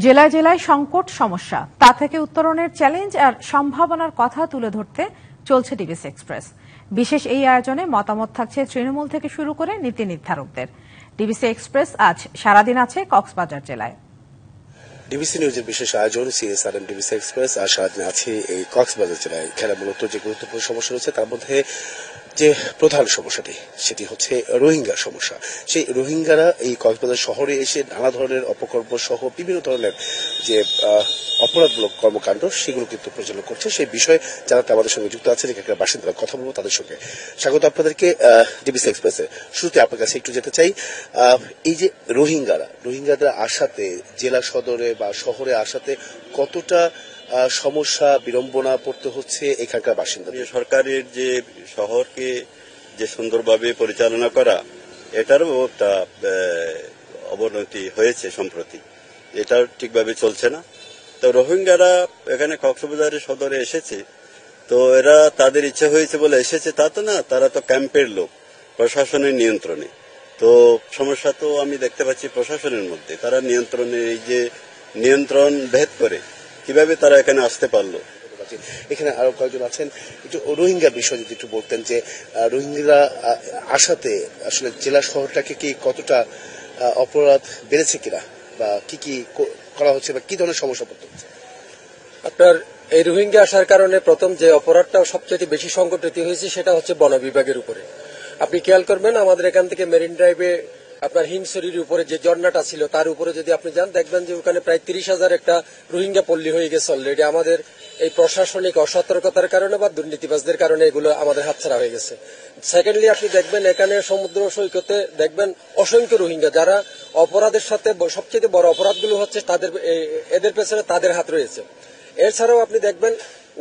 জেলায় জেলায় সংকট সমস্যা, তা থেকে উত্তরণের চ্যালেঞ্জ আর সম্ভাবনার কথা তুলে ধরতে চলছে ডিবিসি এক্সপ্রেস। বিশেষ এই আয়োজনে মতামত থাকছে তৃণমূল থেকে শুরু করে নীতি নির্ধারকদের। ডিবিসি এক্সপ্রেস আজ সারাদিন আছে কক্সবাজার জেলায়। ডিবিসি নিউজের বিশেষ আয়োজন সিএসআরএম ডিবিসি এক্সপ্রেস আর সারাদিন আছে এই কক্সবাজার জেলায়। এখানে মূলত যে গুরুত্বপূর্ণ সমস্যা রয়েছে তার মধ্যে যে প্রধান সমস্যাটি সেটি হচ্ছে রোহিঙ্গা সমস্যা। সেই রোহিঙ্গারা এই কক্সবাজার শহরে এসে নানা ধরনের অপকর্ম সহ বিভিন্ন ধরনের যে অপরাধমূলক কর্মকাণ্ড সেগুলো কিন্তু পরিচালনা করছে। সেই বিষয়ে যারা আমাদের সঙ্গে যুক্ত আছে এখানকার বাসিন্দারা কথা বলবো তাদের সঙ্গে। স্বাগত আপনাদেরকে ডিবিসি এক্সপ্রেসে। শুরুতে আপনার কাছে একটু যেতে চাই, এই যে রোহিঙ্গাদের আসাতে জেলা সদরে বা শহরে আসাতে কতটা সমস্যা বিড়ম্বনা পড়তে হচ্ছে এখানকার বাসিন্দাদের? সরকারের যে শহরকে যে সুন্দরভাবে পরিচালনা করা, এটারও একটা অবনতি হয়েছে সম্প্রতি, এটা ঠিকভাবে চলছে না। তো রোহিঙ্গারা এখানে কক্সবাজারের সদরে এসেছে, তো এরা তাদের ইচ্ছে হয়েছে বলে এসেছে তা তো না, তারা তো ক্যাম্পের লোক, প্রশাসনের নিয়ন্ত্রণে। তো সমস্যা তো আমি দেখতে পাচ্ছি প্রশাসনের মধ্যে, তারা নিয়ন্ত্রণ ভেদ করে কিভাবে তারা এখানে আসতে পারলো। এখানে আরো কয়েকজন আছেন, একটু রোহিঙ্গা বিষয় যদি একটু বলতেন যে রোহিঙ্গারা আসাতে আসলে জেলা শহরটাকে কি কতটা অপরাধ বেড়েছে কিনা, বা কি করা হচ্ছে, বা কি ধরনের সমস্যা পড়তে হচ্ছে? আপনার এই রোহিঙ্গা আসার কারণে প্রথম যে অপরাধটা সবচেয়ে বেশি সংঘটিত হয়েছে সেটা হচ্ছে বন বিভাগের উপরে। আপনি খেয়াল করবেন আমাদের এখান থেকে মেরিন ড্রাইভে আপনার হিমসরির উপরে যে ঝর্ণাটা ছিল তার উপরে যদি আপনি যান দেখবেন যে ওখানে প্রায় 30,000 একটা রোহিঙ্গা পল্লী হয়ে গেছে অলরেডি। আমাদের এই প্রশাসনিক অসতর্কতার কারণে বা দুর্নীতিবাজদের কারণে এগুলো আমাদের হাতছাড়া হয়ে গেছে। সেকেন্ডলি আপনি দেখবেন এখানে সমুদ্র সৈকতে দেখবেন অসংখ্য রোহিঙ্গা, যারা অপরাধের সাথে সবচেয়ে বড় অপরাধগুলো হচ্ছে এদের পেছনে তাদের হাত রয়েছে। এছাড়াও আপনি দেখবেন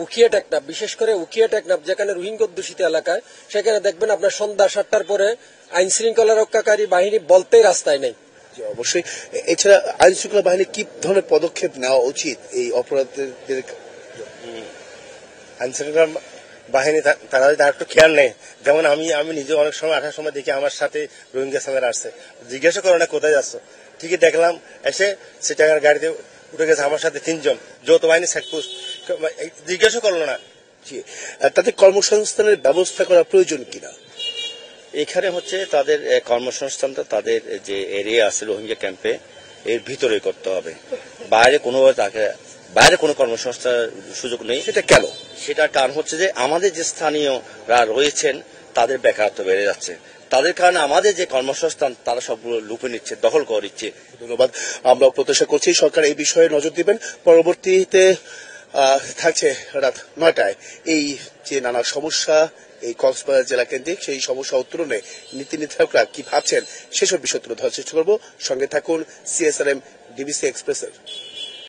উখিয়া টেকনাফ, বিশেষ করে উখিয়া টেকনাফ যেখানে রোহিঙ্গা অধ্যুষিত এলাকায়, সেখানে দেখবেন আপনার সন্ধ্যা 7টার পরে আইন শৃঙ্খলা রক্ষাকারী বাহিনী বলতেই রাস্তায় নেই। অবশ্যই। এছাড়া আইন শৃঙ্খলা বাহিনী কি ধরনের পদক্ষেপ নেওয়া উচিত এই অপরাধীদের? আইন শৃঙ্খলা বাহিনী তারা যদি একটু খেয়াল নেই, যেমন আমি নিজে অনেক সময় আসার সময় দেখি আমার সাথে রোহিঙ্গা সামের আসছে, জিজ্ঞাসা করো না কোথায় যাচ্ছ, ঠিকই দেখলাম এসে সেটাকার গাড়িতে উঠে গেছে আমার সাথে 3 জন, যৌথ বাহিনী চেকপোস্ট, জিজ্ঞাসা করলো না। তাদের কর্মসংস্থানের ব্যবস্থা করা প্রয়োজন কিনা? এখানে হচ্ছে তাদের কর্মসংস্থানটা তাদের যে এরিয়া আছে রোহিঙ্গা ক্যাম্পে এর ভিতরে করতে হবে, বাইরে কোনো কর্মসংস্থার সুযোগ নেই। সেটা কেন? সেটার কারণ হচ্ছে যে আমাদের যে স্থানীয়রা রয়েছেন তাদের বেকারত্ব বেড়ে যাচ্ছে, তাদের কারণে আমাদের যে কর্মসংস্থান তারা সবগুলো লুপে নিচ্ছে, দখল করে নিচ্ছে। ধন্যবাদ। আমরা প্রত্যাশা করছি সরকার এই বিষয়ে নজর দিবেন। পরবর্তীতে থাকছে রাত 9টায় এই যে নানা সমস্যা এই কক্সবাজার জেলা কেন্দ্রিক, সেই সমস্যা উত্তরণে নীতি নির্ধারকরা কি ভাবছেন সেসব বিষয় তুলে ধরার চেষ্টা করব। সঙ্গে থাকুন সিএসআরএম ডিবিসি এক্সপ্রেসের।